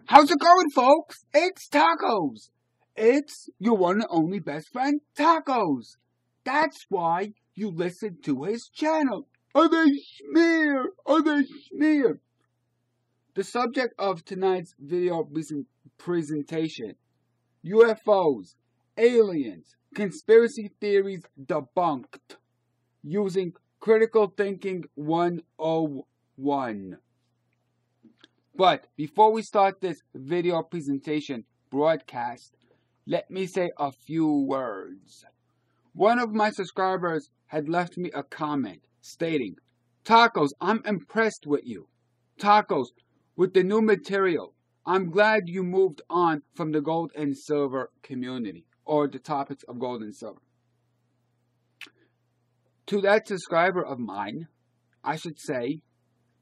How's it going, folks? It's Tacos. It's your one and only best friend, Tacos. That's why you listen to his channel. Other smear! Other smear! The subject of tonight's video presentation: UFOs, aliens, conspiracy theories debunked, using Critical Thinking 101. But before we start this video presentation broadcast, let me say a few words. One of my subscribers had left me a comment stating, "Tacos, I'm impressed with you. Tacos, with the new material, I'm glad you moved on from the gold and silver community, or the topics of gold and silver." To that subscriber of mine, I should say,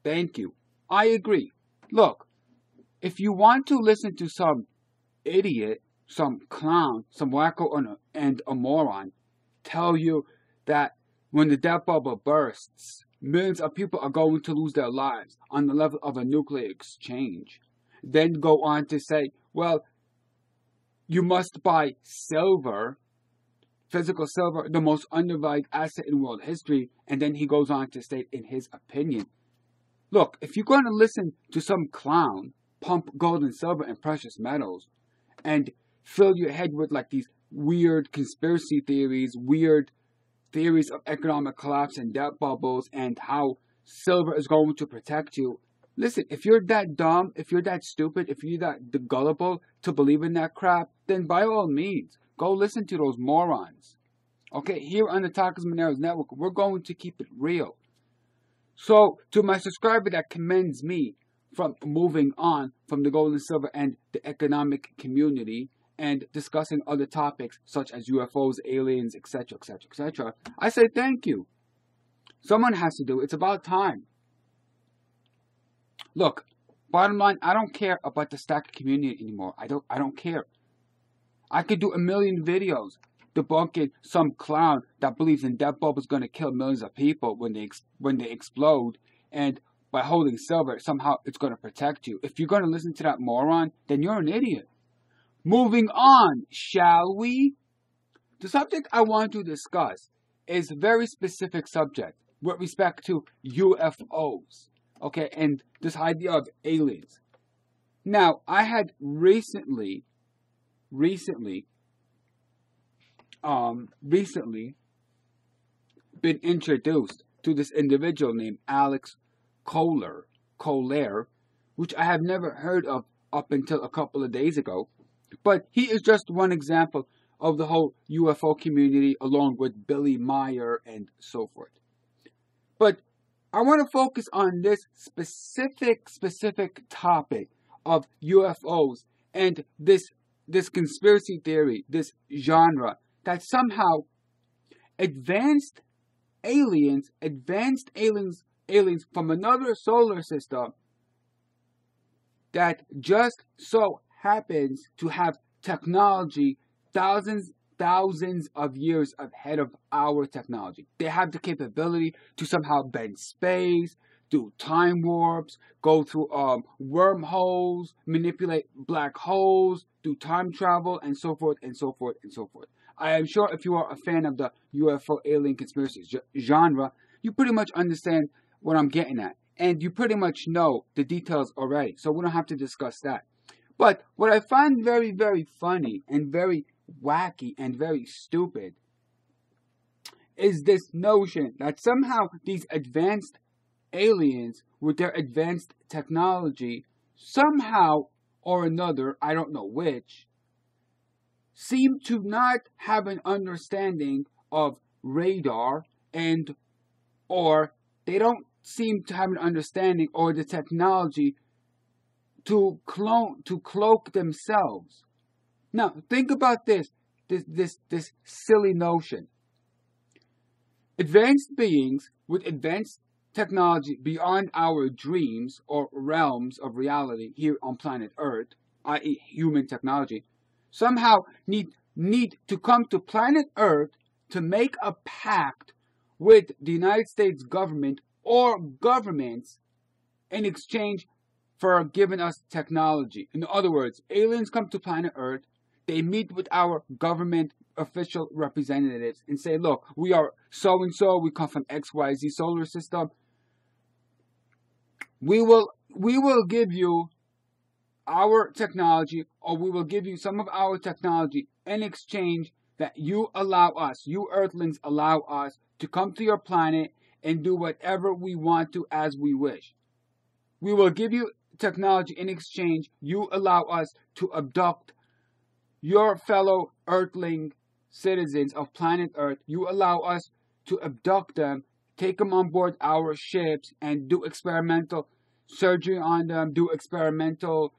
thank you. I agree. Look, if you want to listen to some idiot, some clown, some wacko and a moron tell you that when the death bubble bursts, millions of people are going to lose their lives on the level of a nuclear exchange, then go on to say, well, you must buy silver, physical silver, the most undervalued asset in world history, and then he goes on to state in his opinion, look, if you're going to listen to some clown pump gold and silver and precious metals and fill your head with like these weird conspiracy theories, weird theories of economic collapse and debt bubbles and how silver is going to protect you, listen, if you're that dumb, if you're that stupid, if you're that gullible to believe in that crap, then by all means, go listen to those morons. Okay, here on the Tacos Moneros Network, we're going to keep it real. So, to my subscriber that commends me from moving on from the gold and silver and the economic community and discussing other topics such as UFOs, aliens, etc., etc., etc., I say thank you. Someone has to do it. It's about time. Look, bottom line, I don't care about the stack community anymore. I don't care. I could do a million videos debunking some clown that believes in death bubbles going to kill millions of people when they explode, and by holding silver, somehow it's going to protect you. If you're going to listen to that moron, then you're an idiot. Moving on, shall we? The subject I want to discuss is a very specific subject with respect to UFOs, okay, and this idea of aliens. Now, I had recently been introduced to this individual named Alex Kohler, which I have never heard of up until a couple of days ago. But he is just one example of the whole UFO community, along with Billy Meyer and so forth. But I want to focus on this specific topic of UFOs and this conspiracy theory, this genre, that somehow advanced aliens from another solar system that just so happens to have technology thousands of years ahead of our technology. They have the capability to somehow bend space, do time warps, go through wormholes, manipulate black holes, do time travel, and so forth, and so forth, and so forth. I am sure if you are a fan of the UFO alien conspiracy genre, you pretty much understand what I'm getting at. And you pretty much know the details already, so we don't have to discuss that. But what I find very, very funny and very wacky and very stupid is this notion that somehow these advanced aliens with their advanced technology, somehow or another, I don't know which, seem to not have an understanding of radar or they don't seem to have an understanding or the technology to cloak themselves. Now, think about this silly notion. Advanced beings with advanced technology beyond our dreams or realms of reality here on planet Earth, i.e. human technology, somehow need to come to planet Earth to make a pact with the United States government or governments in exchange for giving us technology. In other words, aliens come to planet Earth, they meet with our government official representatives and say, look, we are so-and-so, we come from XYZ solar system. We will give you our technology, or we will give you some of our technology in exchange that you allow us, you Earthlings allow us to come to your planet and do whatever we want to as we wish. We will give you technology in exchange. You allow us to abduct your fellow Earthling citizens of planet Earth. You allow us to abduct them, take them on board our ships, and do experimental surgery on them, do experimental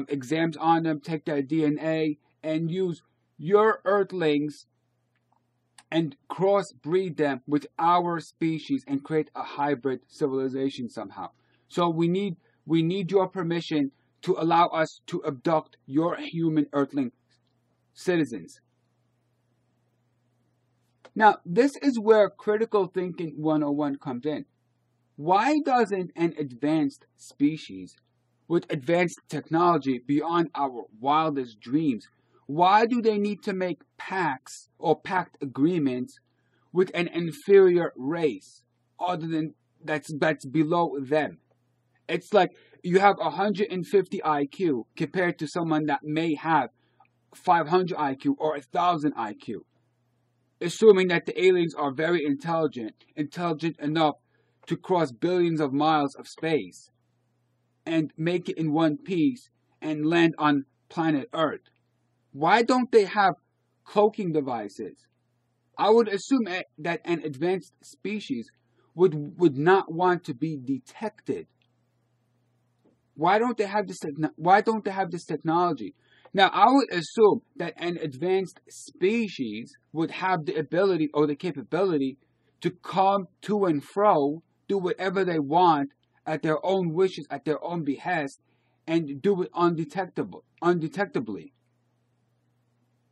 exams on them, take their DNA, and use your Earthlings and crossbreed them with our species and create a hybrid civilization somehow. So we need your permission to allow us to abduct your human Earthling citizens. Now, this is where critical thinking 101 comes in. Why doesn't an advanced species with advanced technology beyond our wildest dreams, why do they need to make pacts or pact agreements with an inferior race other than that's below them? It's like you have 150 IQ compared to someone that may have 500 IQ or 1,000 IQ. Assuming that the aliens are very intelligent enough to cross billions of miles of space and make it in one piece and land on planet Earth. Why don't they have cloaking devices? I would assume that an advanced species would not want to be detected. Why don't they have this technology? Now, I would assume that an advanced species would have the ability or the capability to come to and fro, do whatever they want at their own wishes, at their own behest, and do it undetectably,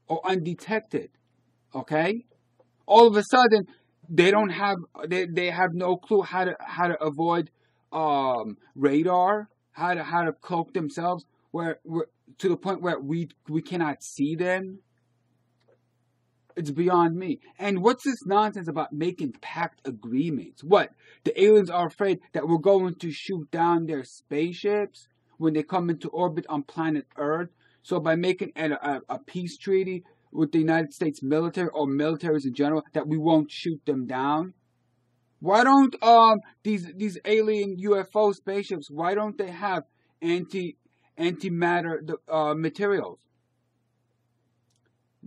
or undetected. Okay? All of a sudden, they have no clue how to avoid radar, how to cloak themselves, where to the point where we cannot see them. It's beyond me. And what's this nonsense about making pact agreements? What? The aliens are afraid that we're going to shoot down their spaceships when they come into orbit on planet Earth. So by making a peace treaty with the United States military or militaries in general, that we won't shoot them down. Why don't these alien UFO spaceships? Why don't they have antimatter materials?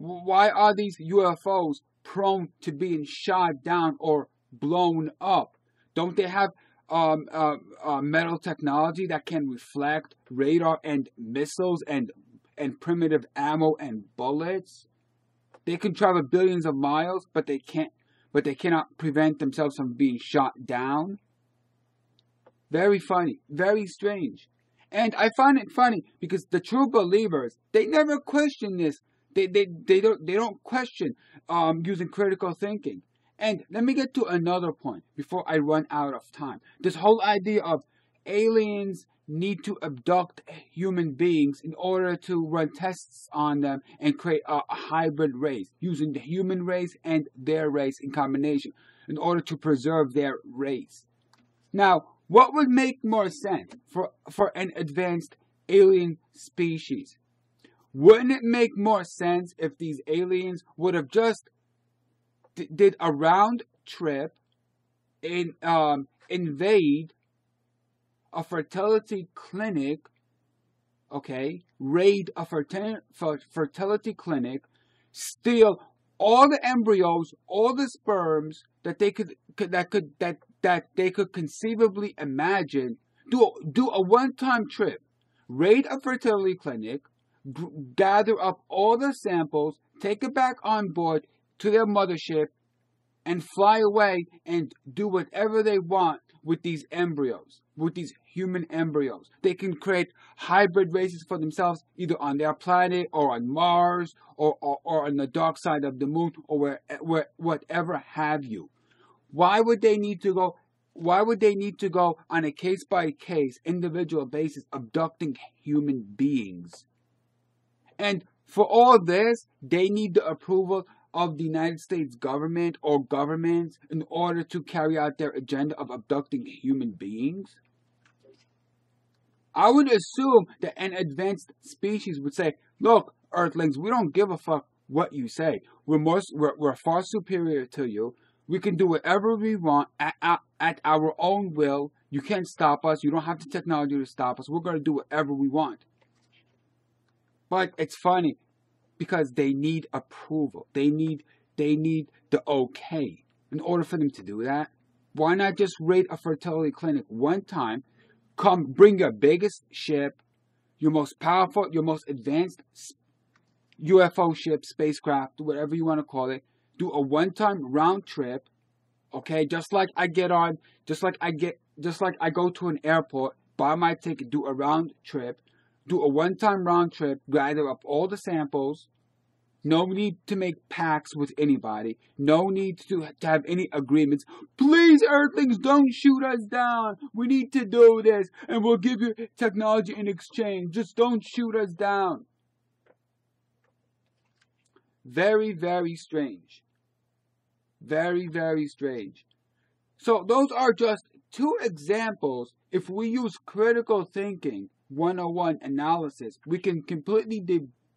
Why are these UFOs prone to being shot down or blown up? Don't they have metal technology that can reflect radar and missiles and primitive ammo and bullets? They can travel billions of miles, but they cannot prevent themselves from being shot down. Very funny, very strange. And I find it funny because the true believers, they never question this. They don't question using critical thinking. And let me get to another point before I run out of time. This whole idea of aliens need to abduct human beings in order to run tests on them and create a hybrid race, using the human race and their race in combination in order to preserve their race. Now, what would make more sense for an advanced alien species? Wouldn't it make more sense if these aliens would have just did a round trip and invade a fertility clinic, okay, raid a fertility clinic, steal all the embryos, all the sperms that they could conceivably imagine, do a one-time trip, raid a fertility clinic, gather up all the samples, take it back on board to their mothership, and fly away and do whatever they want with these embryos, with these human embryos. They can create hybrid races for themselves, either on their planet or on Mars or on the dark side of the moon or whatever have you. Why would they need to go why would they need to go on a case-by-case, individual basis, abducting human beings? And for all this, they need the approval of the United States government or governments in order to carry out their agenda of abducting human beings? I would assume that an advanced species would say, look, Earthlings, we don't give a fuck what you say. We're far superior to you. We can do whatever we want at our own will. You can't stop us. You don't have the technology to stop us. We're going to do whatever we want. But it's funny because they need approval. They need the okay in order for them to do that. Why not just raid a fertility clinic one time? Come, bring your biggest ship, your most powerful, your most advanced UFO ship, spacecraft, whatever you want to call it. Do a one-time round trip, okay? Just like I go to an airport, buy my ticket, do a round trip, do a one-time round trip, gather up all the samples. No need to make pacts with anybody. No need to have any agreements. Please, Earthlings, don't shoot us down. We need to do this, and we'll give you technology in exchange. Just don't shoot us down. Very, very strange. Very, very strange. So those are just two examples. If we use critical thinking 101 analysis, we can completely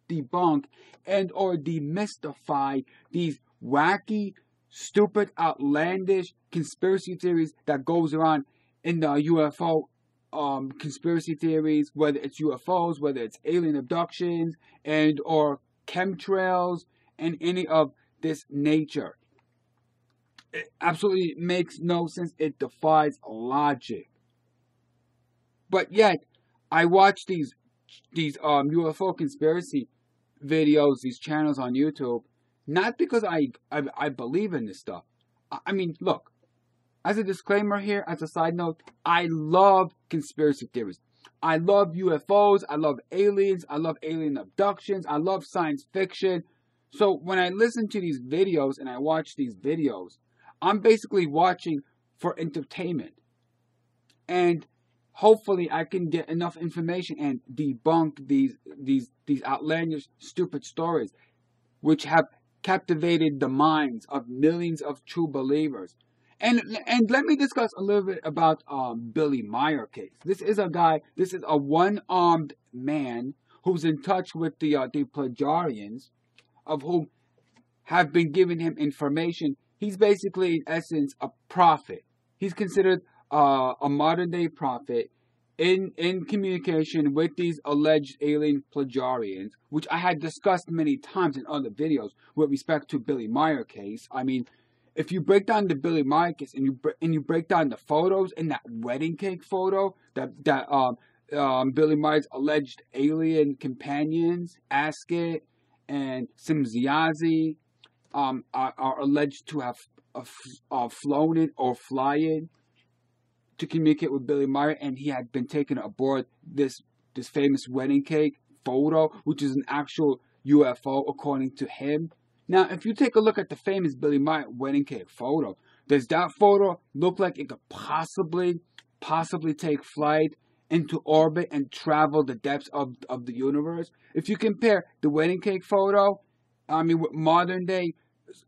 debunk and or demystify these wacky, stupid, outlandish conspiracy theories that goes around in the UFO conspiracy theories, whether it's UFOs, whether it's alien abductions, and or chemtrails, and any of this nature. It absolutely makes no sense. It defies logic. But yet, I watch these UFO conspiracy videos, these channels on YouTube, not because I believe in this stuff. I mean, look, as a disclaimer here, as a side note, I love conspiracy theories. I love UFOs, I love aliens, I love alien abductions, I love science fiction. So when I listen to these videos and I watch these videos, I'm basically watching for entertainment. And hopefully I can get enough information and debunk these outlandish, stupid stories, which have captivated the minds of millions of true believers. And let me discuss a little bit about Billy Meyer case. This is a one-armed man who's in touch with the Plejarians, of whom have been giving him information. He's basically, in essence, a prophet. He's considered a modern-day prophet in communication with these alleged alien Plejarians, which I had discussed many times in other videos with respect to Billy Meyer case. I mean, if you break down the Billy Meyer case and you break down the photos in that wedding cake photo that Billy Meyer's alleged alien companions, Asket and Simziazi, are alleged to have flown in or fly in to communicate with Billy Meyer, and he had been taken aboard this famous wedding cake photo, which is an actual UFO according to him. Now, if you take a look at the famous Billy Meyer wedding cake photo, does that photo look like it could possibly take flight into orbit and travel the depths of the universe? If you compare the wedding cake photo, I mean, with modern day,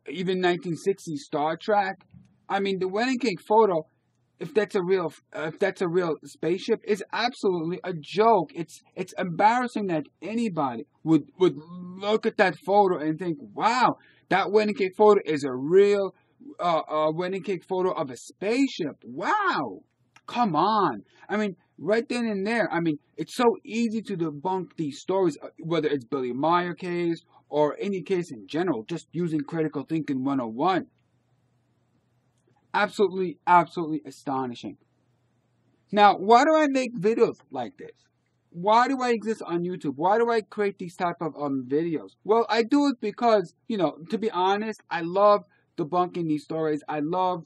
even 1960s Star Trek, I mean, the wedding cake photo, if that's a real spaceship, is absolutely a joke. It's embarrassing that anybody would look at that photo and think, wow, that wedding cake photo is a real wedding cake photo of a spaceship. Wow, come on. I mean, right then and there, I mean, it's so easy to debunk these stories, whether it's Billy Meyer case or any case in general, just using critical thinking 101. Absolutely, absolutely astonishing. Now, why do I make videos like this? Why do I exist on YouTube? Why do I create these type of videos? Well, I do it because, you know, to be honest, I love debunking these stories. I love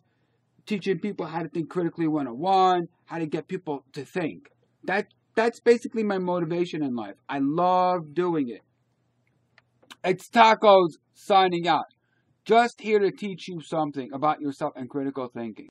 teaching people how to think critically 101, how to get people to think. That's basically my motivation in life. I love doing it. It's Tacos signing out. Just here to teach you something about yourself and critical thinking.